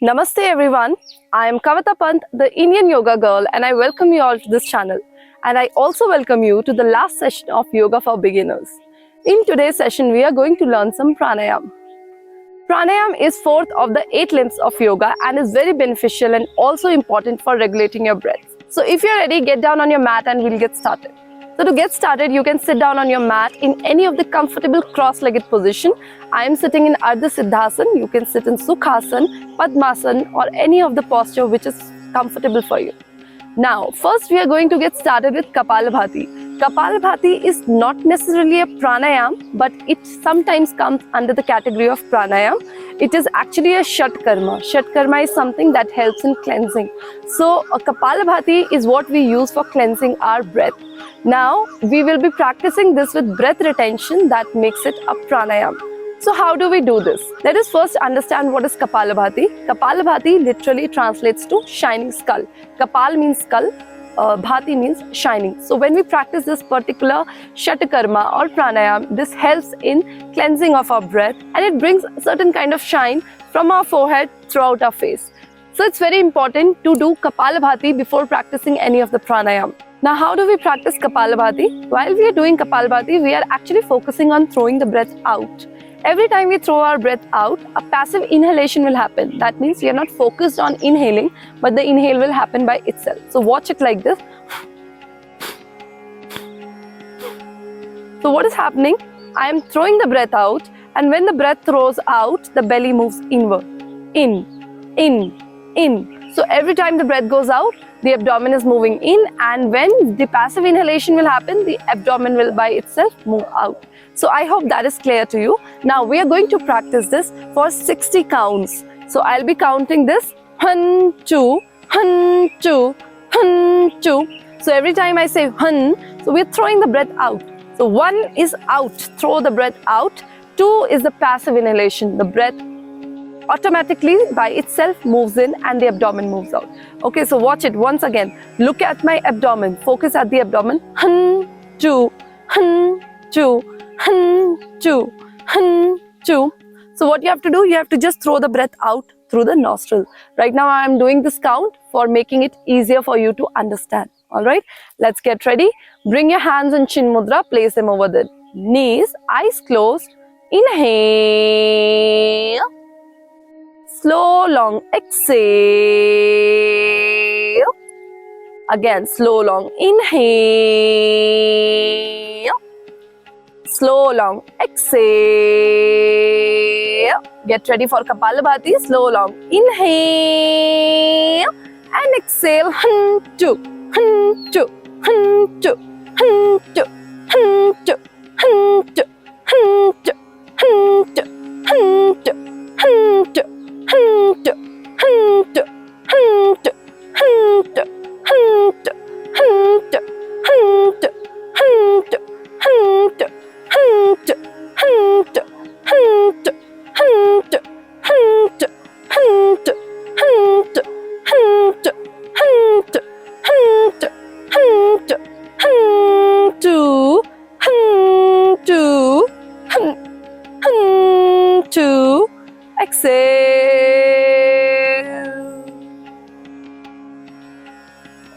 Namaste everyone, I am Kavita Pant, the Indian yoga girl, and I welcome you all to this channel. And I also welcome you to the last session of Yoga for Beginners. In today's session, we are going to learn some Pranayam. Pranayam is fourth of the 8 limbs of yoga and is very beneficial and also important for regulating your breath. So if you're ready, get down on your mat and we'll get started. So to get started, you can sit down on your mat in any of the comfortable cross-legged position. I am sitting in Ardha Siddhasan. You can sit in Sukhasan, Padmasan or any of the posture which is comfortable for you. Now, first we are going to get started with Kapalbhati. Kapalbhati is not necessarily a pranayam, but it sometimes comes under the category of pranayam. It is actually a Shatkarma. Shatkarma is something that helps in cleansing. So, a Kapalbhati is what we use for cleansing our breath. Now, we will be practicing this with breath retention that makes it a pranayam. So how do we do this? Let us first understand what is Kapalbhati. Kapalbhati literally translates to shining skull. Kapal means skull, Bhati means shining. So when we practice this particular Shatkarma or pranayam, this helps in cleansing of our breath and it brings a certain kind of shine from our forehead throughout our face. So it's very important to do Kapalbhati before practicing any of the pranayam. Now how do we practice Kapalbhati? While we are doing Kapalbhati, we are actually focusing on throwing the breath out. Every time we throw our breath out, a passive inhalation will happen. That means we are not focused on inhaling, but the inhale will happen by itself. So watch it like this. So what is happening? I am throwing the breath out, and when the breath throws out, the belly moves inward. In. So every time the breath goes out, the abdomen is moving in, and when the passive inhalation will happen, the abdomen will by itself move out. So I hope that is clear to you. Now we are going to practice this for 60 counts. So I'll be counting this 1, 2, 1, 2, 1, 2. So every time I say 1, so we're throwing the breath out. So 1 is out, throw the breath out. 2 is the passive inhalation. The breath automatically by itself moves in and the abdomen moves out. Okay, so watch it once again. Look at my abdomen. Focus at the abdomen. 1, 2, 1, 2, 1, 2, 1, 2. So what you have to do, you have to just throw the breath out through the nostril. Right now I am doing this count for making it easier for you to understand. Alright, let's get ready. Bring your hands in Chin Mudra, place them over the knees, eyes closed. Inhale. Slow, long exhale. Again, slow, long inhale. Slow, long exhale. Get ready for Kapalbhati. Slow, long inhale. And exhale. 1, 2, 1, 2, 1, 2, 1, 2, 1, 2, 1, 2, 1, 2, 1, 2, 1, 2, 1, 2.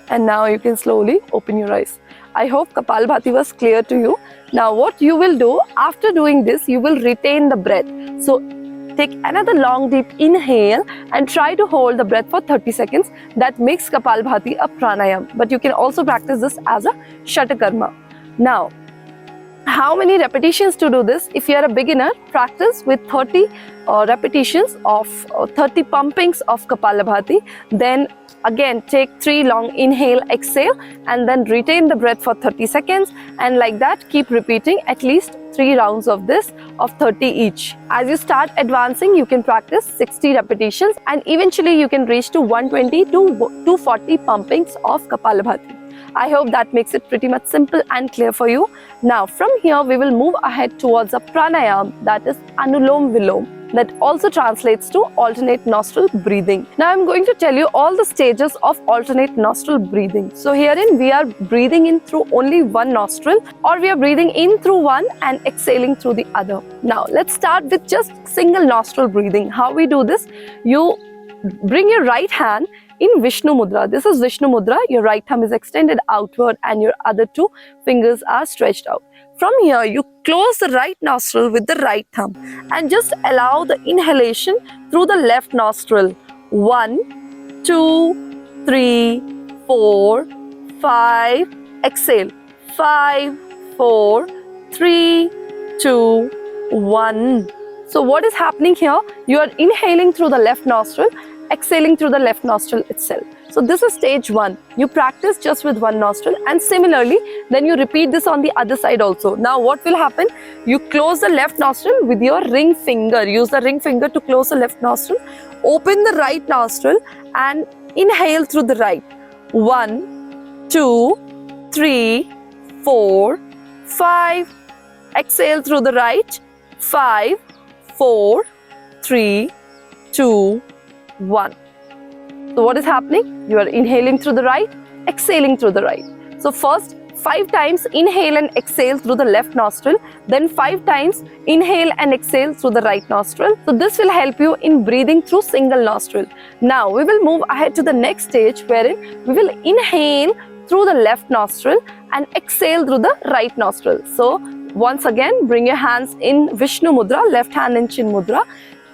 And now you can slowly open your eyes. I hope Kapalbhati was clear to you. Now what you will do after doing this, you will retain the breath. So take another long deep inhale and try to hold the breath for 30 seconds. That makes Kapalbhati a pranayam. But you can also practice this as a Shatkarma. Now, how many repetitions to do this? If you are a beginner, practice with 30 repetitions of 30 pumpings of Kapalbhati. Then again take 3 long inhale, exhale, and then retain the breath for 30 seconds, and like that keep repeating at least 3 rounds of this of 30 each. As you start advancing, you can practice 60 repetitions and eventually you can reach to 120 to 240 pumpings of Kapalbhati. I hope that makes it pretty much simple and clear for you. Now from here we will move ahead towards a pranayam, that is Anulom Vilom. That also translates to alternate nostril breathing. Now I'm going to tell you all the stages of alternate nostril breathing. So herein we are breathing in through only one nostril, or we are breathing in through one and exhaling through the other. Now let's start with just single nostril breathing. How we do this? You Bring your right hand in Vishnu Mudra. This is Vishnu Mudra. Your right thumb is extended outward and your other two fingers are stretched out. From here, you close the right nostril with the right thumb and just allow the inhalation through the left nostril. 1, 2, 3, 4, 5. Exhale. 5, 4, 3, 2, 1. So what is happening here? You are inhaling through the left nostril, exhaling through the left nostril itself. So this is stage 1. You practice just with one nostril, and similarly then you repeat this on the other side also. Now what will happen? You close the left nostril with your ring finger. Use the ring finger to close the left nostril. Open the right nostril and inhale through the right. 1, 2, 3, 4, 5. Exhale through the right. 5, 4, 3, 2, 1. So what is happening? You are inhaling through the right, exhaling through the right. So first 5 times inhale and exhale through the left nostril, then 5 times inhale and exhale through the right nostril. So this will help you in breathing through single nostril. Now we will move ahead to the next stage, wherein we will inhale through the left nostril and exhale through the right nostril. So once again, bring your hands in Vishnu Mudra, left hand in Chin Mudra.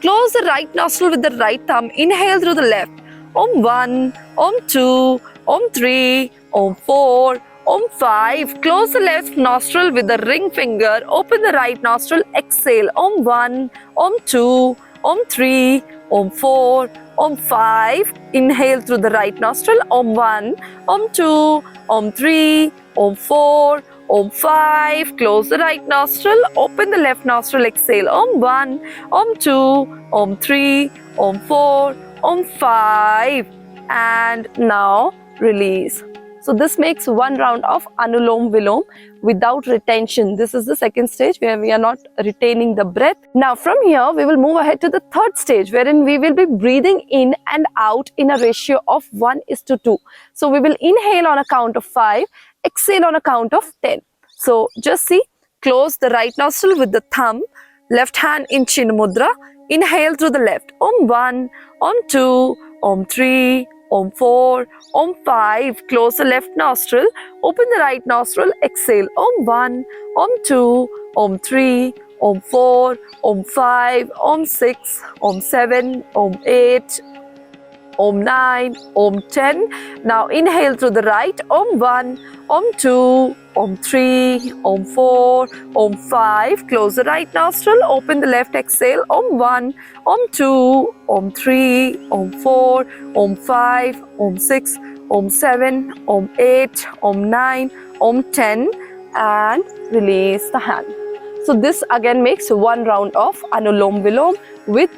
Close the right nostril with the right thumb. Inhale through the left. Om 1, Om 2, Om 3, Om 4, Om 5. Close the left nostril with the ring finger. Open the right nostril. Exhale. Om 1, Om 2, Om 3, Om 4, Om 5. Inhale through the right nostril. Om 1, Om 2, Om 3, Om 4, Om 5. Close the right nostril. Open the left nostril. Exhale. Om 1, Om 2, Om 3, Om 4, Om 5. And now release. So this makes one round of Anulom Vilom without retention. This is the second stage where we are not retaining the breath. Now from here, we will move ahead to the third stage, wherein we will be breathing in and out in a ratio of 1:2. So we will inhale on a count of 5, exhale on a count of 10. So just see, close the right nostril with the thumb, left hand in Chin Mudra. Inhale through the left. Om 1, Om 2, Om 3, Om 4, Om 5. Close the left nostril. Open the right nostril. Exhale. Om 1, Om 2, Om 3, Om 4, Om 5, Om 6, Om 7, Om 8, Om 9, Om 10. Now inhale through the right. Om 1, Om 2, Om 3, Om 4, Om 5. Close the right nostril. Open the left. Exhale. Om 1, Om 2, Om 3, Om 4, Om 5, Om 6, Om 7, Om 8, Om 9, Om 10. And release the hand. So this again makes one round of Anulom Vilom with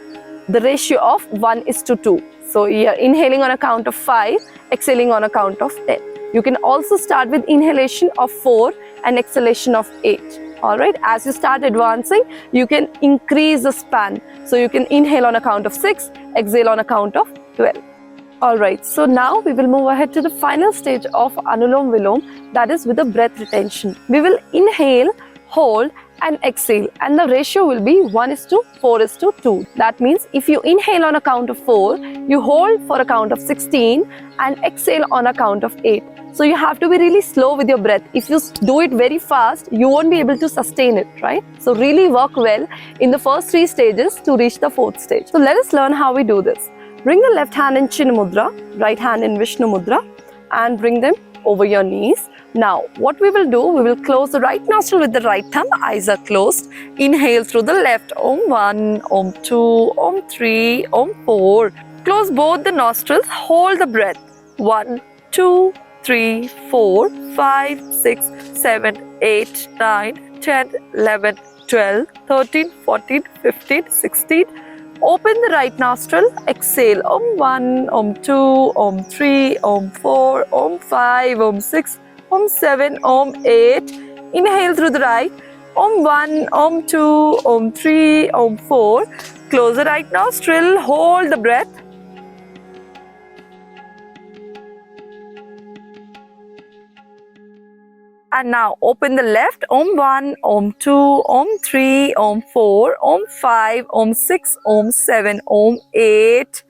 the ratio of 1:2. So you are inhaling on a count of 5, exhaling on a count of 10. You can also start with inhalation of 4 and exhalation of 8. Alright, as you start advancing, you can increase the span. So you can inhale on a count of 6, exhale on a count of 12. Alright, so now we will move ahead to the final stage of Anulom Vilom, that is with the breath retention. We will inhale, hold and exhale, and the ratio will be 1:4:2. That means if you inhale on a count of 4, you hold for a count of 16 and exhale on a count of 8. So you have to be really slow with your breath. If you do it very fast, you won't be able to sustain it, right? So really work well in the first 3 stages to reach the 4th stage. So let us learn how we do this. Bring the left hand in Chin Mudra, right hand in Vishnu Mudra, and bring them over your knees. Now, what we will do, we will close the right nostril with the right thumb, eyes are closed. Inhale through the left, Om 1, Om 2, Om 3, Om 4. Close both the nostrils, hold the breath. 1, 2, 3, 4, 5, 6, 7, 8, 9, 10, 11, 12, 13, 14, 15, 16. Open the right nostril, exhale. Om 1, Om 2, Om 3, Om 4, Om 5, Om 6, Om 7, Om 8. Inhale through the right. Om 1, Om 2, Om 3, Om 4. Close the right nostril, hold the breath. And now open the left. Om 1, Om 2, Om 3, Om 4, Om 5, Om 6, Om 7, Om 8.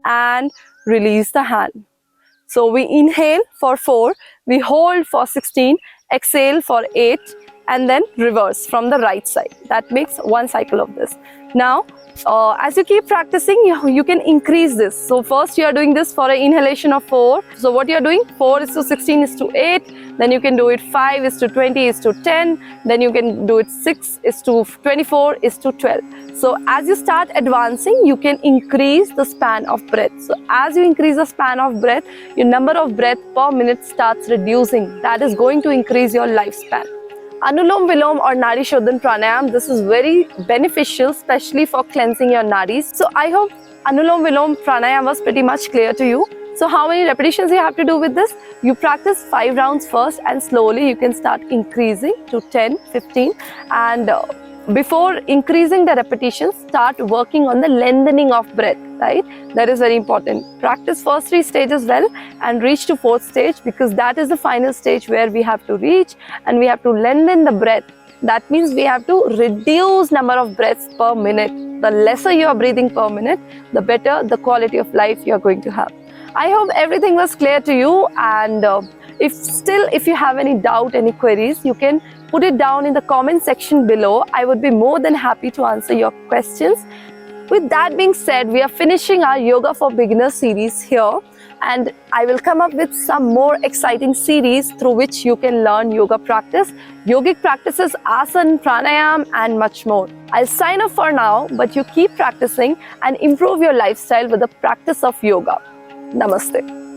and release the hand. So we inhale for 4, we hold for 16, exhale for 8, and then reverse from the right side. That makes one cycle of this. Now, as you keep practicing, you can increase this. So first you are doing this for an inhalation of 4. So what you are doing, 4 is to 16 is to 8. Then you can do it 5 is to 20 is to 10. Then you can do it 6 is to 24 is to 12. So as you start advancing, you can increase the span of breath. So as you increase the span of breath, your number of breath per minute starts reducing. That is going to increase your lifespan. Anulom Vilom or Nadi Shodhan Pranayam, this is very beneficial, especially for cleansing your nadis. So I hope Anulom Vilom Pranayam was pretty much clear to you. So how many repetitions you have to do with this? You practice 5 rounds first and slowly you can start increasing to 10, 15 and before increasing the repetitions, start working on the lengthening of breath, right? That is very important. Practice first 3 stages well and reach to 4th stage because that is the final stage where we have to reach and we have to lengthen the breath. That means we have to reduce number of breaths per minute. The lesser you are breathing per minute, the better the quality of life you are going to have. I hope everything was clear to you, and if you have any doubt, any queries, you can put it down in the comment section below. I would be more than happy to answer your questions. With that being said, we are finishing our Yoga for Beginners series here, and I will come up with some more exciting series through which you can learn yoga practice, yogic practices, asana, pranayam and much more. I'll sign off for now, but you keep practicing and improve your lifestyle with the practice of yoga. Namaste.